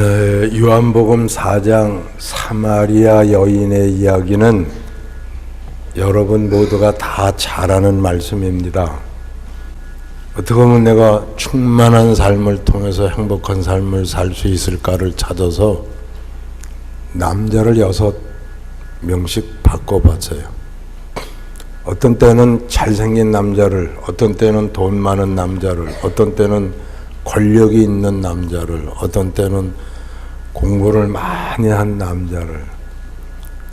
요한복음 4장 사마리아 여인의 이야기는 여러분 모두가 다 잘 아는 말씀입니다. 어떻게 보면 내가 충만한 삶을 통해서 행복한 삶을 살 수 있을까를 찾아서 남자를 6명씩 바꿔봤어요. 어떤 때는 잘생긴 남자를, 어떤 때는 돈 많은 남자를, 어떤 때는 권력이 있는 남자를, 어떤 때는 공부를 많이 한 남자를,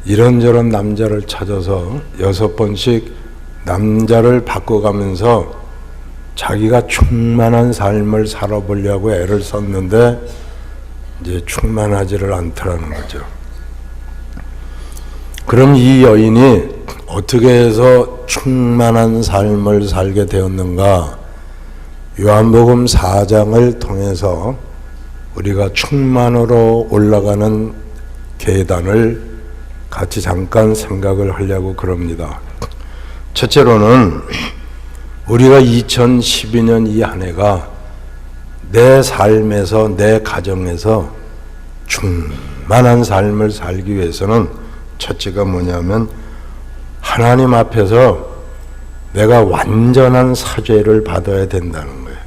이런저런 남자를 찾아서 6번씩 남자를 바꿔가면서 자기가 충만한 삶을 살아보려고 애를 썼는데 이제 충만하지를 않더라는 거죠. 그럼 이 여인이 어떻게 해서 충만한 삶을 살게 되었는가? 요한복음 4장을 통해서 우리가 충만으로 올라가는 계단을 같이 잠깐 생각을 하려고 그럽니다. 첫째로는 우리가 2012년 이 한 해가 내 삶에서, 내 가정에서 충만한 삶을 살기 위해서는 첫째가 뭐냐면 하나님 앞에서 내가 완전한 사죄를 받아야 된다는 거예요.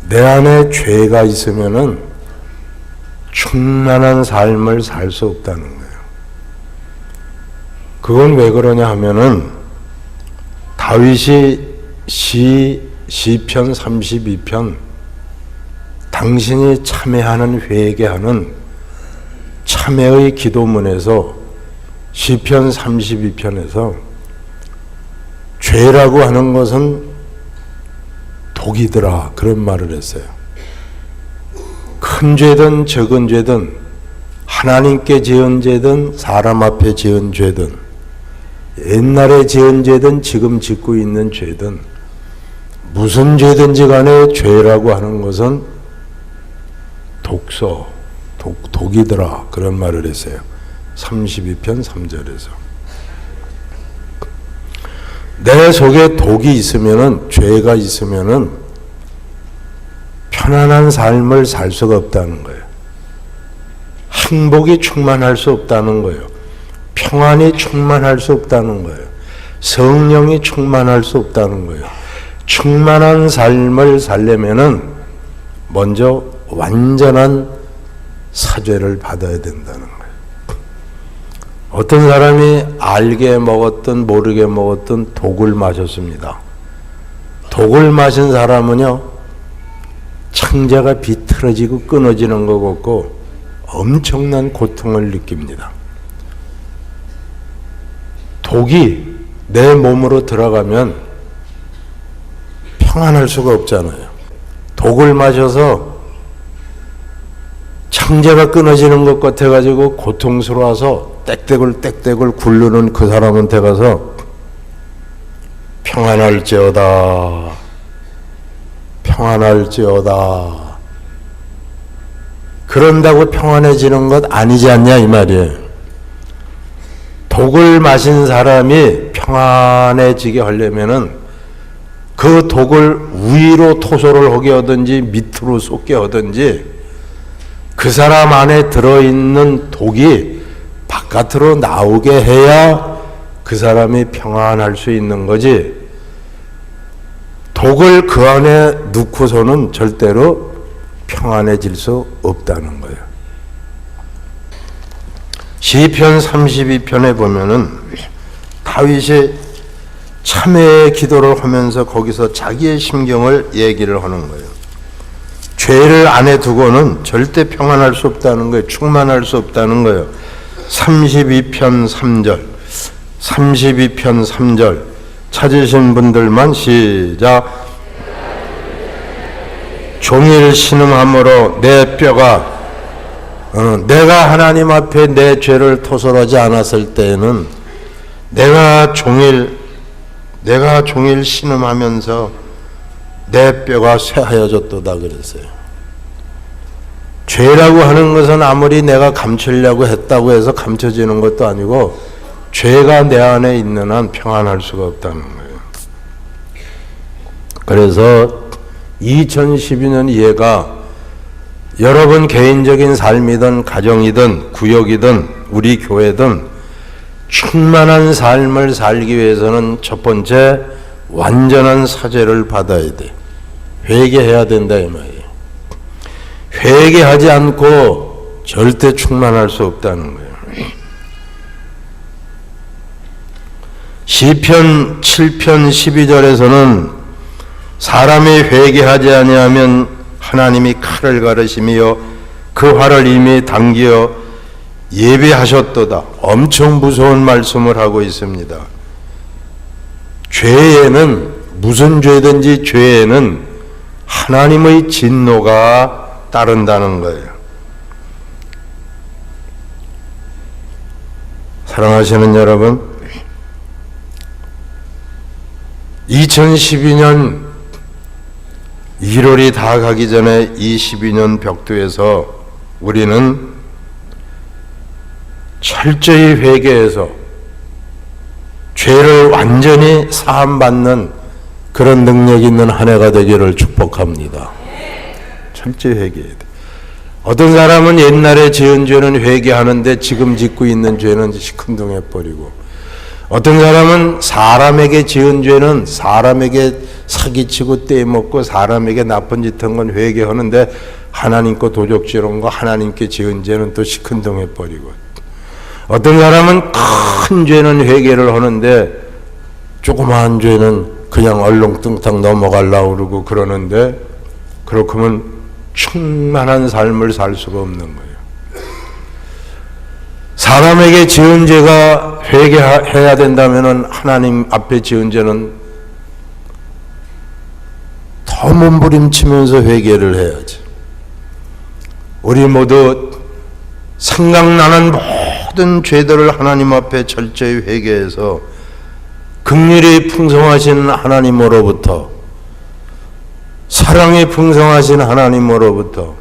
내 안에 죄가 있으면은 충만한 삶을 살 수 없다는 거예요. 그건 왜 그러냐 하면은 다윗이 시편 32편 당신이 참회하는 회개하는 참회의 기도문에서 시편 32편에서 죄라고 하는 것은 독이더라 그런 말을 했어요. 큰 죄든 적은 죄든 하나님께 지은 죄든 사람 앞에 지은 죄든 옛날에 지은 죄든 지금 짓고 있는 죄든 무슨 죄든지 간에 죄라고 하는 것은 독이더라 그런 말을 했어요. 32편 3절에서 내 속에 독이 있으면은, 죄가 있으면은 편안한 삶을 살 수가 없다는 거예요. 행복이 충만할 수 없다는 거예요. 평안이 충만할 수 없다는 거예요. 성령이 충만할 수 없다는 거예요. 충만한 삶을 살려면은 먼저 완전한 사죄를 받아야 된다는 거예요. 어떤 사람이 알게 먹었든 모르게 먹었든 독을 마셨습니다. 독을 마신 사람은요, 창자가 비틀어지고 끊어지는 것 같고 엄청난 고통을 느낍니다. 독이 내 몸으로 들어가면 평안할 수가 없잖아요. 독을 마셔서 창자가 끊어지는 것 같아가지고 고통스러워서 땡땡을 굴르는 그 사람한테 가서 평안할지어다, 평안할지어다. 그런다고 평안해지는 것 아니지 않냐 이 말이에요. 독을 마신 사람이 평안해지게 하려면은 그 독을 위로 토소를 하게 하든지 밑으로 쏟게 하든지 그 사람 안에 들어있는 독이 바깥으로 나오게 해야 그 사람이 평안할 수 있는 거지, 독을 그 안에 넣고서는 절대로 평안해질 수 없다는 거예요. 시편 32편에 보면은 다윗이 참회의 기도를 하면서 거기서 자기의 심경을 얘기를 하는 거예요. 죄를 안에 두고는 절대 평안할 수 없다는 거예요. 충만할 수 없다는 거예요. 32편 3절 찾으신 분들만 시작. 종일 신음함으로 내 뼈가 내가 하나님 앞에 내 죄를 토설하지 않았을 때에는 내가 종일 신음하면서 내 뼈가 쇠하여졌도다 그랬어요. 죄라고 하는 것은 아무리 내가 감추려고 했다고 해서 감춰지는 것도 아니고 죄가 내 안에 있는 한 평안할 수가 없다는 거예요. 그래서 2012년 얘가 여러분 개인적인 삶이든 가정이든 구역이든 우리 교회든 충만한 삶을 살기 위해서는 첫 번째 완전한 사죄를 받아야 돼. 회개해야 된다 이 말이에요. 회개하지 않고 절대 충만할 수 없다는 거예요. 시편 7편 12절에서는 사람이 회개하지 아니하면 하나님이 칼을 가르시며 그 활을 이미 당기어 예비하셨도다. 엄청 무서운 말씀을 하고 있습니다. 죄에는 무슨 죄든지 죄에는 하나님의 진노가 따른다는 거예요. 사랑하시는 여러분, 2012년 1월이 다 가기 전에 이 12년 벽두에서 우리는 철저히 회개해서 죄를 완전히 사함받는 그런 능력 있는 한 해가 되기를 축복합니다. 철저히 회개해야 돼. 어떤 사람은 옛날에 지은 죄는 회개하는데 지금 짓고 있는 죄는 시큰둥해버리고, 어떤 사람은 사람에게 지은 죄는 사람에게 사기치고 떼먹고 사람에게 나쁜 짓 한 건 회개하는데 하나님 거 도적질한 거 하나님께 지은 죄는 또 시큰둥해버리고, 어떤 사람은 큰 죄는 회개를 하는데 조그마한 죄는 그냥 얼렁뚱땅 넘어가려고 그러고 그러는데, 그렇게 하면 충만한 삶을 살 수가 없는 거예요. 사람에게 지은 죄가 회개해야 된다면 하나님 앞에 지은 죄는 더 몸부림치면서 회개를 해야지. 우리 모두 생각나는 모든 죄들을 하나님 앞에 철저히 회개해서 긍휼이 풍성하신 하나님으로부터, 사랑이 풍성하신 하나님으로부터,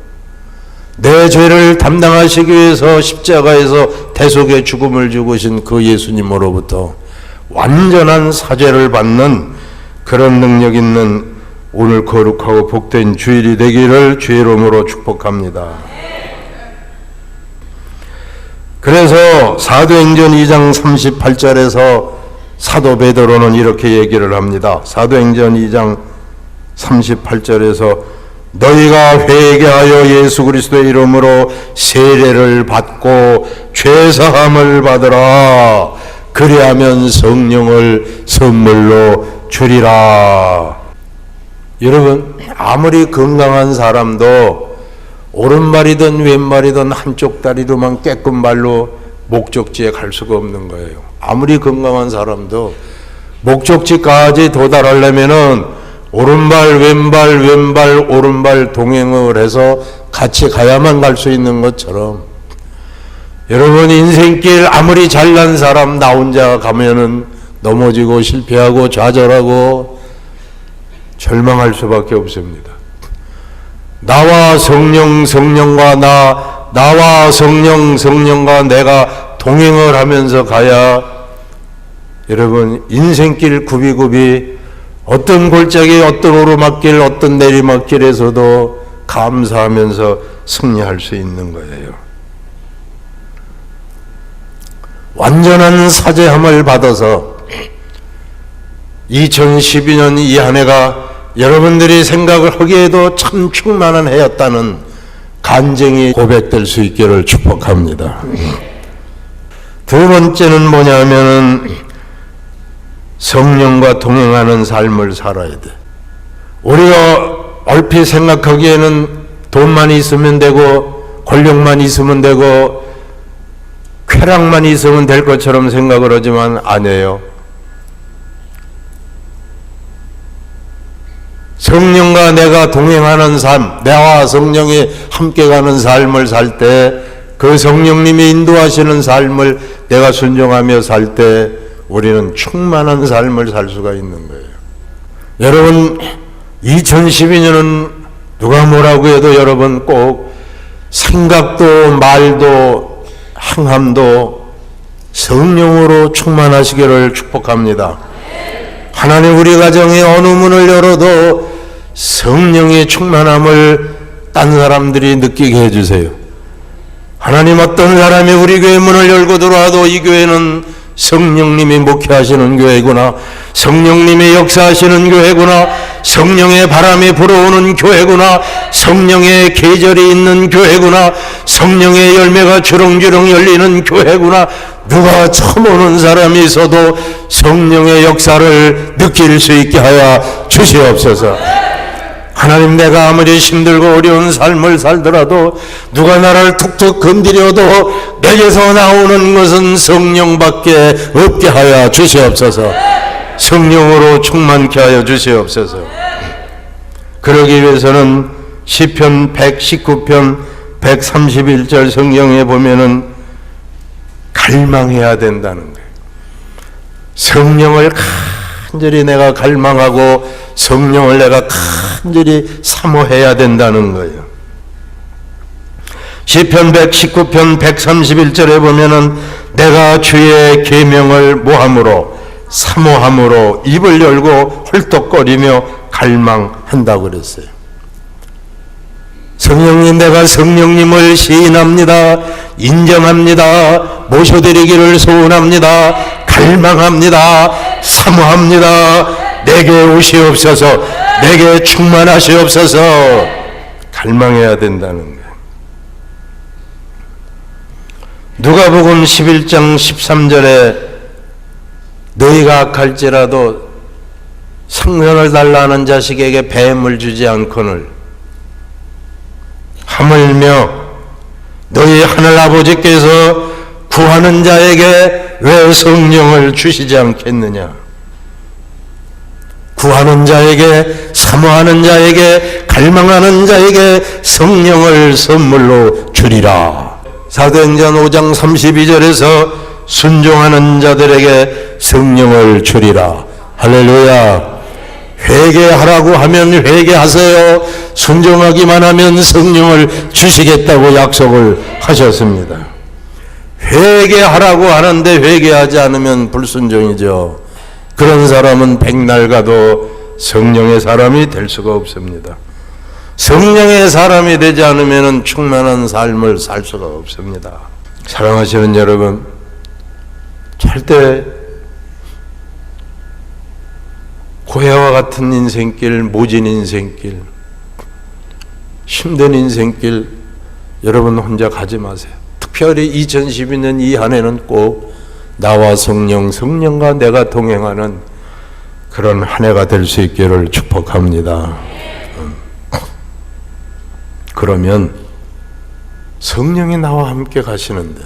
내 죄를 담당하시기 위해서 십자가에서 대속의 죽음을 죽으신 그 예수님으로부터 완전한 사죄를 받는 그런 능력 있는 오늘 거룩하고 복된 주일이 되기를 주의 이름으로 축복합니다. 그래서 사도행전 2장 38절에서 사도 베드로는 이렇게 얘기를 합니다. 사도행전 2장 38절에서 너희가 회개하여 예수 그리스도의 이름으로 세례를 받고 죄사함을 받으라. 그리하면 성령을 선물로 주리라. 여러분, 아무리 건강한 사람도 오른발이든 왼발이든 한쪽 다리로만 깨끗 발로 목적지에 갈 수가 없는 거예요. 아무리 건강한 사람도 목적지까지 도달하려면은 오른발, 왼발, 왼발, 오른발 동행을 해서 같이 가야만 갈 수 있는 것처럼, 여러분 인생길 아무리 잘난 사람 나 혼자 가면은 넘어지고 실패하고 좌절하고 절망할 수밖에 없습니다. 나와 성령, 성령과 나와 성령, 성령과 내가 동행을 하면서 가야 여러분 인생길 굽이굽이 어떤 골짜기, 어떤 오르막길, 어떤 내리막길에서도 감사하면서 승리할 수 있는 거예요. 완전한 사죄함을 받아서 2012년 이 한 해가 여러분들이 생각을 하기에도 참 충만한 해였다는 간증이 고백될 수 있기를 축복합니다. 두 번째는 뭐냐면은 성령과 동행하는 삶을 살아야 돼. 우리가 얼핏 생각하기에는 돈만 있으면 되고 권력만 있으면 되고 쾌락만 있으면 될 것처럼 생각을 하지만 아니에요. 성령과 내가 동행하는 삶, 나와 성령이 함께 가는 삶을 살 때, 그 성령님이 인도하시는 삶을 내가 순종하며 살 때 우리는 충만한 삶을 살 수가 있는 거예요. 여러분 2012년은 누가 뭐라고 해도 여러분 꼭 생각도 말도 행함도 성령으로 충만하시기를 축복합니다. 하나님 우리 가정에 어느 문을 열어도 성령의 충만함을 딴 사람들이 느끼게 해주세요. 하나님, 어떤 사람이 우리 교회 문을 열고 들어와도 이 교회는 성령님이 목회하시는 교회구나, 성령님이 역사하시는 교회구나, 성령의 바람이 불어오는 교회구나, 성령의 계절이 있는 교회구나, 성령의 열매가 주렁주렁 열리는 교회구나, 누가 처음 오는 사람이 있어도 성령의 역사를 느낄 수 있게 하여 주시옵소서. 하나님, 내가 아무리 힘들고 어려운 삶을 살더라도 누가 나를 툭툭 건드려도 내게서 나오는 것은 성령밖에 없게 하여 주시옵소서. 성령으로 충만케 하여 주시옵소서. 그러기 위해서는 시편 119편 131절 성경에 보면은 갈망해야 된다는 거예요. 성령을 간절히 내가 갈망하고 성령을 내가 간절히 사모해야 된다는 거예요. 시편 119편 131절에 보면은 내가 주의 계명을 모함으로 사모함으로 입을 열고 헐떡거리며 갈망한다고 그랬어요. 성령님, 내가 성령님을 시인합니다. 인정합니다. 모셔드리기를 소원합니다. 갈망합니다. 사모합니다. 내게 오시옵소서. 내게 충만하시옵소서. 갈망해야 된다는 거예요. 누가복음 11장 13절에 너희가 악할지라도 생명을 달라는 자식에게 뱀을 주지 않거늘 하물며 너희 하늘 아버지께서 구하는 자에게 왜 성령을 주시지 않겠느냐. 구하는 자에게, 사모하는 자에게, 갈망하는 자에게 성령을 선물로 주리라. 사도행전 5장 32절에서 순종하는 자들에게 성령을 주리라. 할렐루야. 회개하라고 하면 회개하세요. 순종하기만 하면 성령을 주시겠다고 약속을 하셨습니다. 회개하라고 하는데 회개하지 않으면 불순종이죠. 그런 사람은 백날 가도 성령의 사람이 될 수가 없습니다. 성령의 사람이 되지 않으면 충만한 삶을 살 수가 없습니다. 사랑하시는 여러분, 절대 고해와 같은 인생길, 모진 인생길, 힘든 인생길 여러분 혼자 가지 마세요. 특별히 2012년 이 한 해는 꼭 나와 성령과 내가 동행하는 그런 한 해가 될 수 있기를 축복합니다. 그러면 성령이 나와 함께 가시는데,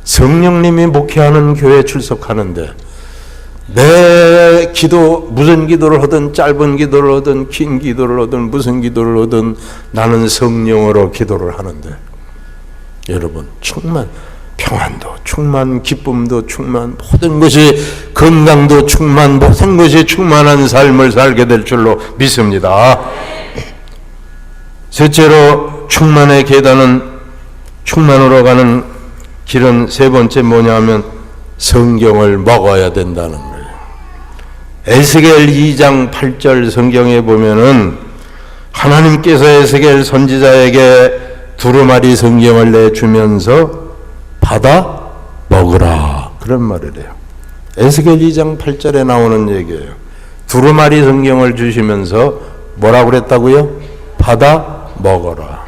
성령님이 목회하는 교회에 출석하는데 내 기도, 무슨 기도를 하든 짧은 기도를 하든 긴 기도를 하든 무슨 기도를 하든 나는 성령으로 기도를 하는데 여러분 충만, 평안도 충만, 기쁨도 충만, 모든 것이, 건강도 충만, 모든 것이 충만한 삶을 살게 될 줄로 믿습니다. 셋째로 충만의 계단은, 충만으로 가는 길은 세 번째 뭐냐면 성경을 먹어야 된다는 거예요. 에스겔 2장 8절 성경에 보면은 하나님께서 에스겔 선지자에게 두루마리 성경을 내주면서 받아 먹으라 그런 말을 해요. 에스겔 2장 8절에 나오는 얘기예요. 두루마리 성경을 주시면서 뭐라고 그랬다고요? 받아 먹어라.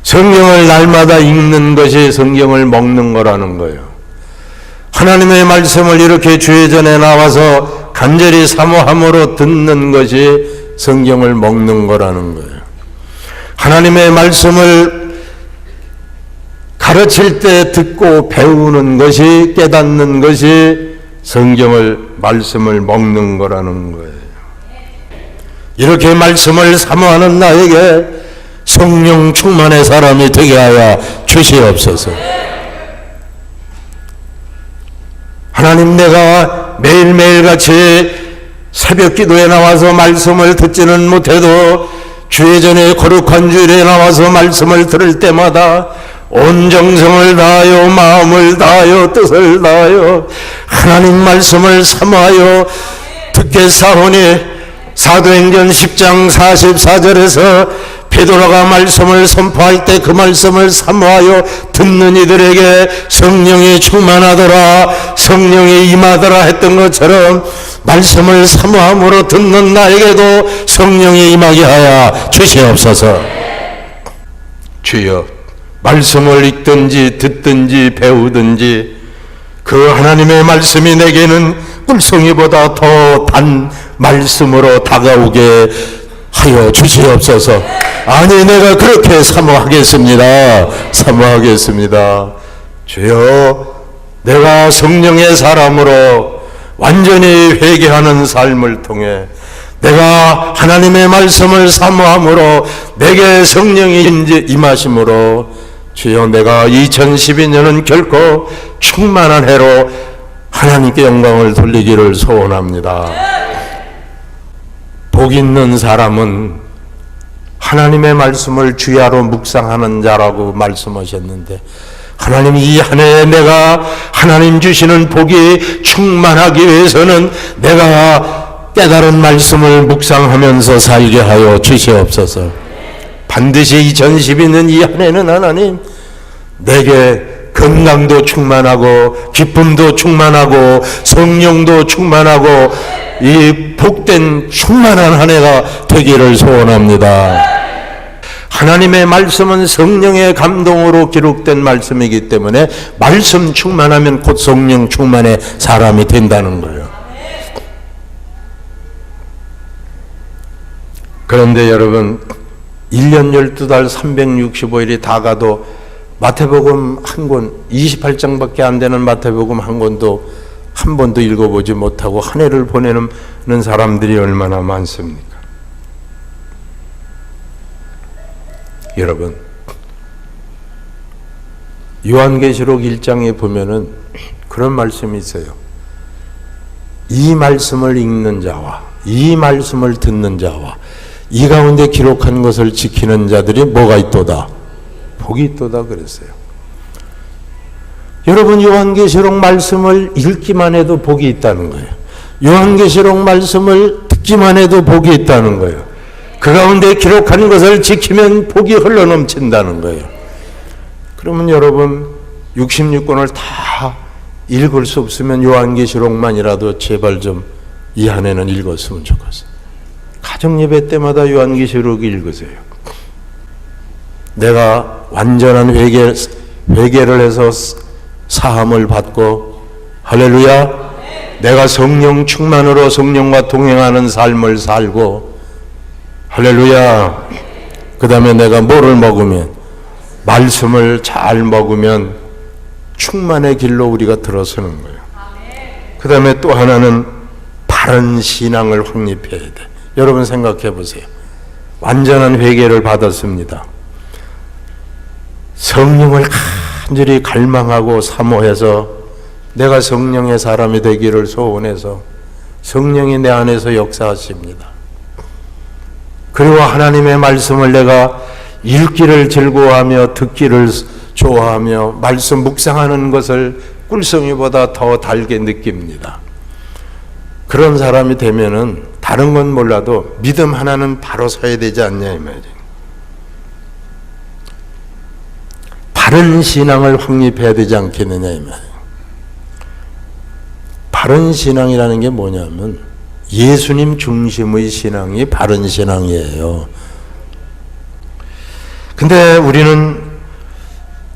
성경을 날마다 읽는 것이 성경을 먹는 거라는 거예요. 하나님의 말씀을 이렇게 주의 전에 나와서 간절히 사모함으로 듣는 것이 성경을 먹는 거라는 거예요. 하나님의 말씀을 가르칠 때 듣고 배우는 것이, 깨닫는 것이 말씀을 먹는 거라는 거예요. 이렇게 말씀을 사모하는 나에게 성령 충만의 사람이 되게 하여 주시옵소서. 하나님, 내가 매일매일 같이 새벽 기도에 나와서 말씀을 듣지는 못해도 주의 전에 거룩한 주일에 나와서 말씀을 들을 때마다 온 정성을 다하여 마음을 다하여 뜻을 다하여 하나님 말씀을 사모하여 듣겠사오니 사도행전 10장 44절에서 베드로가 말씀을 선포할 때 그 말씀을 사모하여 듣는 이들에게 성령이 충만하더라, 성령이 임하더라 했던 것처럼 말씀을 사모함으로 듣는 나에게도 성령이 임하게 하여 주시옵소서. 주여, 말씀을 읽든지 듣든지 배우든지 그 하나님의 말씀이 내게는 꿀송이보다 더 단 말씀으로 다가오게 하여 주시옵소서. 아니, 내가 그렇게 사모하겠습니다. 사모하겠습니다. 주여, 내가 성령의 사람으로 완전히 회개하는 삶을 통해 내가 하나님의 말씀을 사모함으로 내게 성령이 임하심으로 주여, 내가 2012년은 결코 충만한 해로 하나님께 영광을 돌리기를 소원합니다. 복 있는 사람은 하나님의 말씀을 주야로 묵상하는 자라고 말씀하셨는데, 하나님, 이 한 해에 내가 하나님 주시는 복이 충만하기 위해서는 내가 깨달은 말씀을 묵상하면서 살게 하여 주시옵소서. 반드시 2012년 이 한 해는 하나님 내게 건강도 충만하고 기쁨도 충만하고 성령도 충만하고 이 복된 충만한 한 해가 되기를 소원합니다. 하나님의 말씀은 성령의 감동으로 기록된 말씀이기 때문에 말씀 충만하면 곧 성령 충만의 사람이 된다는 거예요. 그런데 여러분, 1년 12달 365일이 다 가도 마태복음 한 권, 28장밖에 안 되는 마태복음 한 권도 한 번도 읽어보지 못하고 한 해를 보내는 사람들이 얼마나 많습니까? 여러분, 요한계시록 1장에 보면은 그런 말씀이 있어요. 이 말씀을 읽는 자와 이 말씀을 듣는 자와 이 가운데 기록한 것을 지키는 자들이 뭐가 있도다? 복이 있도다 그랬어요. 여러분, 요한계시록 말씀을 읽기만 해도 복이 있다는 거예요. 요한계시록 말씀을 듣기만 해도 복이 있다는 거예요. 그 가운데 기록한 것을 지키면 복이 흘러넘친다는 거예요. 그러면 여러분, 66권을 다 읽을 수 없으면 요한계시록만이라도 제발 좀 이 한 해는 읽었으면 좋겠어요. 가정예배 때마다 요한계시록 읽으세요. 내가 완전한 회개를 해서 사함을 받고, 할렐루야, 내가 성령 충만으로 성령과 동행하는 삶을 살고, 할렐루야, 그 다음에 내가 뭐를 먹으면, 말씀을 잘 먹으면 충만의 길로 우리가 들어서는 거예요. 그 다음에 또 하나는 바른 신앙을 확립해야 돼. 여러분 생각해 보세요. 완전한 회개를 받았습니다. 성령을 간절히 갈망하고 사모해서 내가 성령의 사람이 되기를 소원해서 성령이 내 안에서 역사하십니다. 그리고 하나님의 말씀을 내가 읽기를 즐거워하며 듣기를 좋아하며 말씀 묵상하는 것을 꿀송이보다 더 달게 느낍니다. 그런 사람이 되면은 다른 건 몰라도 믿음 하나는 바로 서야 되지 않냐 이 말이에요. 바른 신앙을 확립해야 되지 않겠느냐 이 말이에요. 바른 신앙이라는 게 뭐냐면 예수님 중심의 신앙이 바른 신앙이에요. 근데 우리는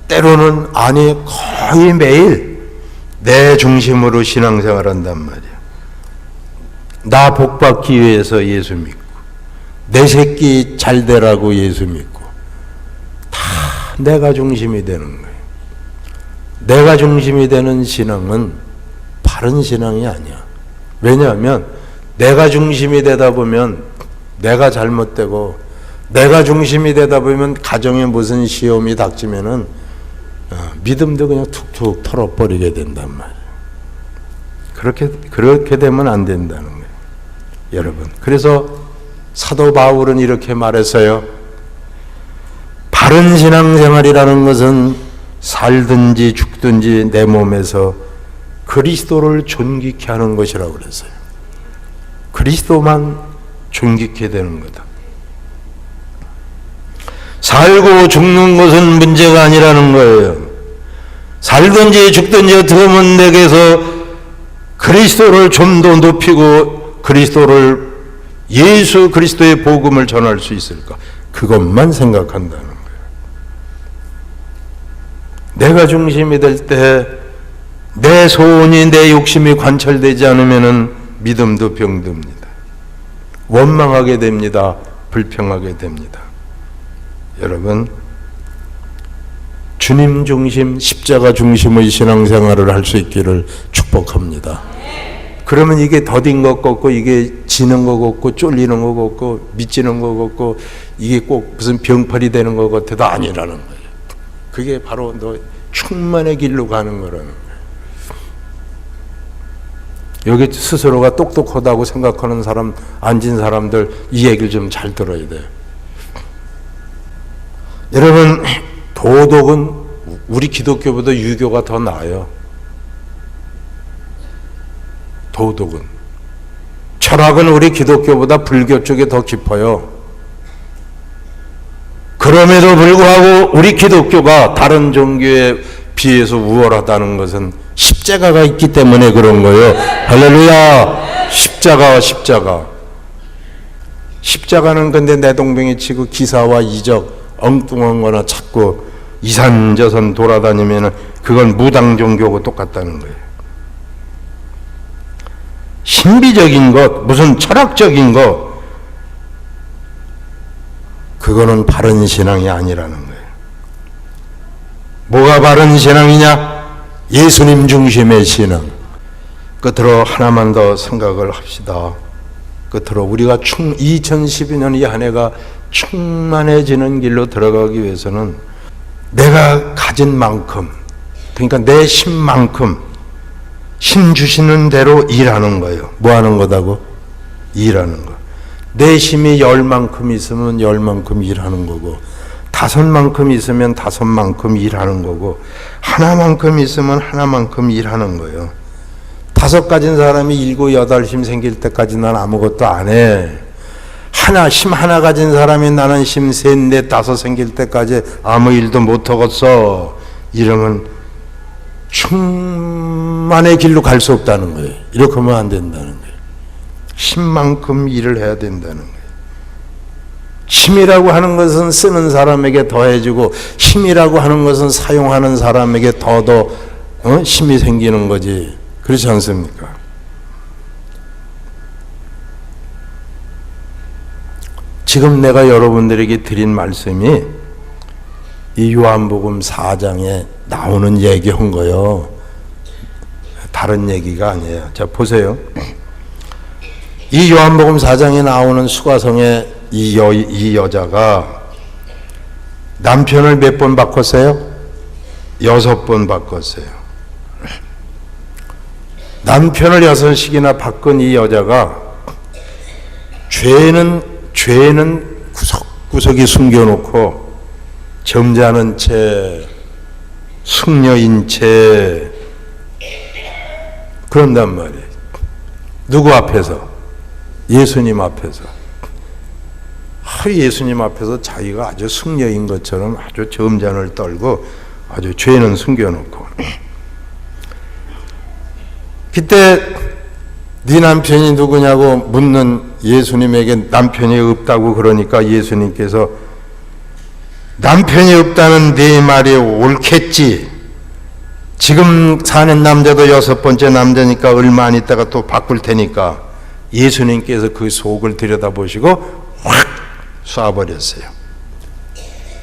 때로는 아니 거의 매일 내 중심으로 신앙생활 한단 말이야. 나 복받기 위해서 예수 믿고 내 새끼 잘 되라고 예수 믿고 다 내가 중심이 되는 거예요. 내가 중심이 되는 신앙은 바른 신앙이 아니야. 왜냐하면 내가 중심이 되다 보면 내가 잘못되고 내가 중심이 되다 보면 가정에 무슨 시험이 닥치면은 믿음도 그냥 툭툭 털어버리게 된단 말이에요. 그렇게 되면 안 된다는 거예요. 여러분, 그래서 사도 바울은 이렇게 말했어요. 바른 신앙생활이라는 것은 살든지 죽든지 내 몸에서 그리스도를 존귀케 하는 것이라고 그랬어요. 그리스도만 존귀케 되는 거다. 살고 죽는 것은 문제가 아니라는 거예요. 살든지 죽든지 어떻게 하면 내게서 그리스도를 좀 더 높이고 그리스도를 예수 그리스도의 복음을 전할 수 있을까? 그것만 생각한다는 거예요. 내가 중심이 될 때 내 소원이 내 욕심이 관철되지 않으면 믿음도 병듭니다. 원망하게 됩니다. 불평하게 됩니다. 여러분, 주님 중심, 십자가 중심의 신앙생활을 할 수 있기를 축복합니다. 그러면 이게 더딘 것 같고, 이게 지는 것 같고, 쫄리는 것 같고, 미치는 것 같고, 이게 꼭 무슨 병팔이 되는 것 같아도 아니라는 거예요. 그게 바로 너 충만의 길로 가는 거라는 거예요. 여기 스스로가 똑똑하다고 생각하는 사람, 앉은 사람들 이 얘기를 좀 잘 들어야 돼요. 여러분, 도덕은 우리 기독교보다 유교가 더 나아요. 도덕은. 철학은 우리 기독교보다 불교 쪽에 더 깊어요. 그럼에도 불구하고 우리 기독교가 다른 종교에 비해서 우월하다는 것은 십자가가 있기 때문에 그런 거예요. 할렐루야! 십자가는 근데 내동병이 치고 기사와 이적 엉뚱한 거나 찾고 이산저산 돌아다니면 그건 무당 종교하고 똑같다는 거예요. 신비적인 것, 무슨 철학적인 것, 그거는 바른 신앙이 아니라는 거예요. 뭐가 바른 신앙이냐? 예수님 중심의 신앙. 끝으로 하나만 더 생각을 합시다. 끝으로 우리가 2012년 이 한 해가 충만해지는 길로 들어가기 위해서는 내가 가진 만큼, 그러니까 내 힘만큼 힘 주시는 대로 일하는 거예요. 뭐 하는 거다고? 일하는 거. 내 힘이 10만큼 있으면 10만큼 일하는 거고, 5만큼 있으면 5만큼 일하는 거고, 하나만큼 있으면 하나만큼 일하는 거예요. 5 가진 사람이 7, 8 힘 생길 때까지 난 아무것도 안 해. 힘 하나 가진 사람이 나는 힘 3, 4, 5 생길 때까지 아무 일도 못 하겠어. 이러면 충만의 길로 갈 수 없다는 거예요. 이렇게 하면 안 된다는 거예요. 힘만큼 일을 해야 된다는 거예요. 힘이라고 하는 것은 쓰는 사람에게 더해지고, 힘이라고 하는 것은 사용하는 사람에게 더 힘이 생기는 거지. 그렇지 않습니까? 지금 내가 여러분들에게 드린 말씀이 이 요한복음 4장에 나오는 얘기한 거요. 다른 얘기가 아니에요. 자, 보세요. 이 요한복음 4장에 나오는 수가성의 이 여자가 남편을 몇 번 바꿨어요? 6번 바꿨어요. 남편을 6씩이나 바꾼 이 여자가 죄는 구석구석에 숨겨놓고 점잖은 채, 숙녀인 채 그런단 말이에요. 누구 앞에서? 예수님 앞에서. 예수님 앞에서 자기가 아주 숙녀인 것처럼 아주 점잔을 떨고 아주 죄는 숨겨놓고. 그때 네 남편이 누구냐고 묻는 예수님에게 남편이 없다고 그러니까 예수님께서 남편이 없다는 네 말이 옳겠지. 지금 사는 남자도 6번째 남자니까 얼마 안 있다가 또 바꿀 테니까 예수님께서 그 속을 들여다보시고 확 쏴버렸어요.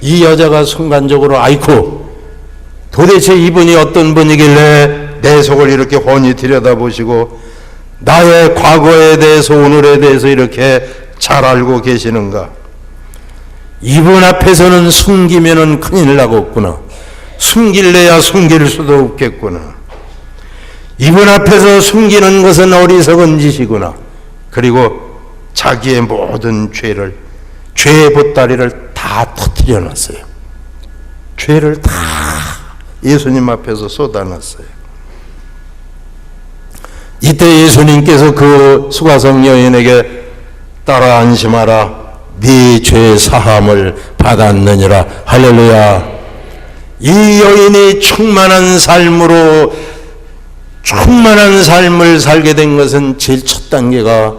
이 여자가 순간적으로 아이고 도대체 이분이 어떤 분이길래 내 속을 이렇게 훤히 들여다보시고 나의 과거에 대해서 오늘에 대해서 이렇게 잘 알고 계시는가. 이분 앞에서는 숨기면은 큰일 나겠구나. 숨길래야 숨길 수도 없겠구나. 이분 앞에서 숨기는 것은 어리석은 짓이구나. 그리고 자기의 모든 죄의 보따리를 다 터뜨려 놨어요. 죄를 다 예수님 앞에서 쏟아놨어요. 이때 예수님께서 그 수가성 여인에게 따라 안심하라. 네 죄 사함을 받았느니라. 할렐루야. 이 여인이 충만한 삶을 살게 된 것은 제일 첫 단계가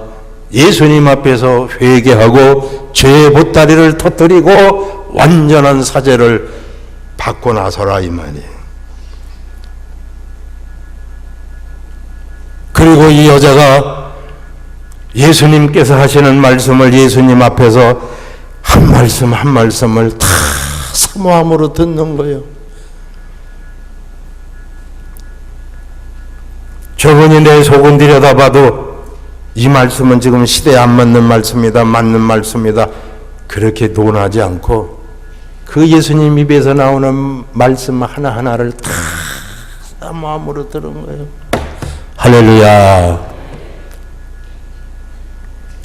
예수님 앞에서 회개하고 죄의 보따리를 터뜨리고 완전한 사죄를 받고 나서라 이 말이에요. 그리고 이 여자가 예수님께서 하시는 말씀을 예수님 앞에서 한 말씀 한 말씀을 다 사모함으로 듣는 거예요. 저분이 내 속은 들여다봐도 이 말씀은 지금 시대에 안 맞는 말씀이다, 맞는 말씀이다, 그렇게 논하지 않고 그 예수님 입에서 나오는 말씀 하나하나를 다 사모함으로 들은 거예요. 할렐루야.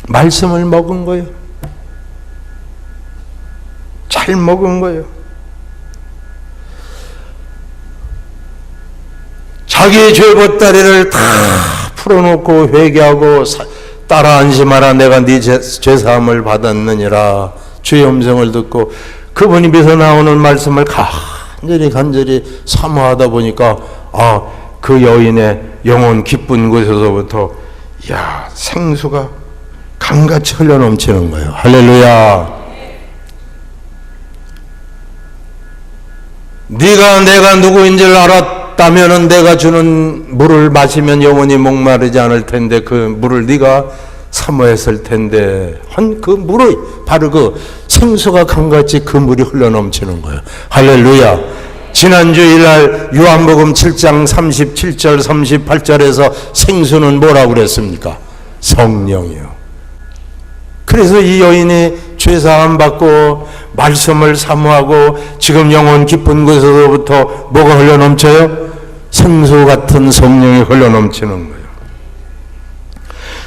말씀을 먹은 거예요. 잘 먹은 거예요. 자기의 죄 보따리를 다 풀어놓고 회개하고 따라 안심하라. 내가 네 죄사함을 받았느니라. 주의 음성을 듣고 그분 입에서 나오는 말씀을 간절히 사모하다 보니까 그 여인의 영혼 기쁜 곳에서부터 생수가 강같이 흘러넘치는 거예요. 할렐루야. 내가 누구인지를 알았다면은 내가 주는 물을 마시면 영원히 목마르지 않을 텐데 그 물을 네가 사모했을 텐데 그 물이 바로 그 생수가 강같이 그 물이 흘러넘치는 거예요. 할렐루야. 지난주일날 요한복음 7장 37절 38절에서 생수는 뭐라고 그랬습니까? 성령이요. 그래서 이 여인이 죄사함 받고 말씀을 사모하고 지금 영혼 깊은 곳에서부터 뭐가 흘러넘쳐요? 생수 같은 성령이 흘러넘치는 거예요.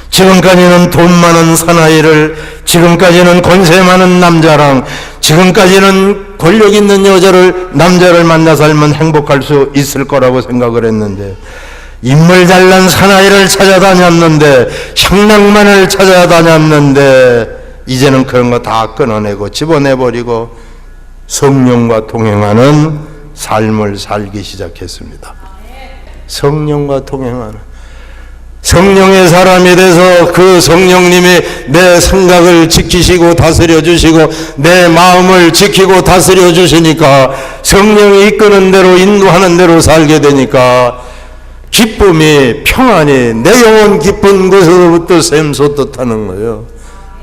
지금까지는 돈 많은 사나이를, 지금까지는 권세 많은 남자랑, 지금까지는 권력 있는 남자를 만나 살면 행복할 수 있을 거라고 생각을 했는데, 인물 잘난 사나이를 찾아다녔는데, 향락만을 찾아다녔는데, 이제는 그런 거 다 끊어내고 집어내버리고 성령과 동행하는 삶을 살기 시작했습니다. 성령과 동행하는, 성령의 사람이 돼서 그 성령님이 내 생각을 지키시고 다스려 주시고 내 마음을 지키고 다스려 주시니까 성령이 이끄는 대로 인도하는 대로 살게 되니까 기쁨이, 평안이 내 영혼 깊은 곳에서부터 샘솟듯하는 거예요.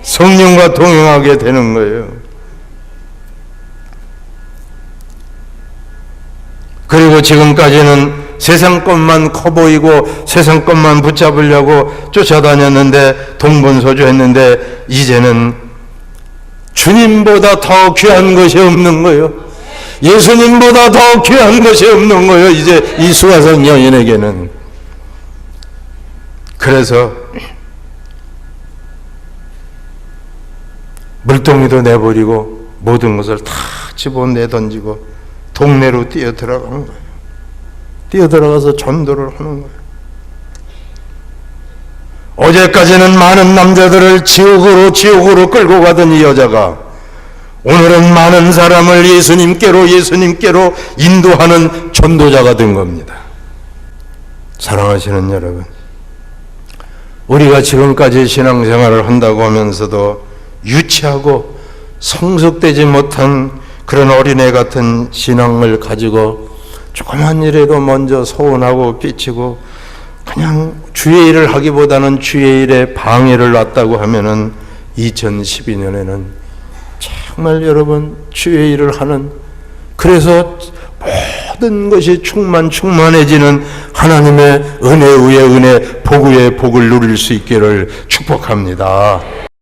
성령과 동행하게 되는 거예요. 그리고 지금까지는 세상 것만 커 보이고 세상 것만 붙잡으려고 쫓아다녔는데 동분서주했는데 이제는 주님보다 더 귀한 것이 없는 거예요. 예수님보다 더 귀한 것이 없는 거예요. 이제 이 수가성 여인에게는. 그래서 물동이도 내버리고 모든 것을 다 집어내던지고 동네로 뛰어들어가는 거예요. 뛰어들어가서 전도를 하는 거예요. 어제까지는 많은 남자들을 지옥으로 끌고 가던 이 여자가 오늘은 많은 사람을 예수님께로 인도하는 전도자가 된 겁니다. 사랑하시는 여러분, 우리가 지금까지 신앙생활을 한다고 하면서도 유치하고 성숙되지 못한 그런 어린애 같은 신앙을 가지고 조그만 일에도 먼저 서운하고 삐치고 그냥 주의 일을 하기보다는 주의 일에 방해를 놨다고 하면은 2012년에는 정말 여러분 주의 일을 하는, 그래서 모든 것이 충만해지는 하나님의 은혜 위에 은혜, 복 위에 복을 누릴 수 있기를 축복합니다.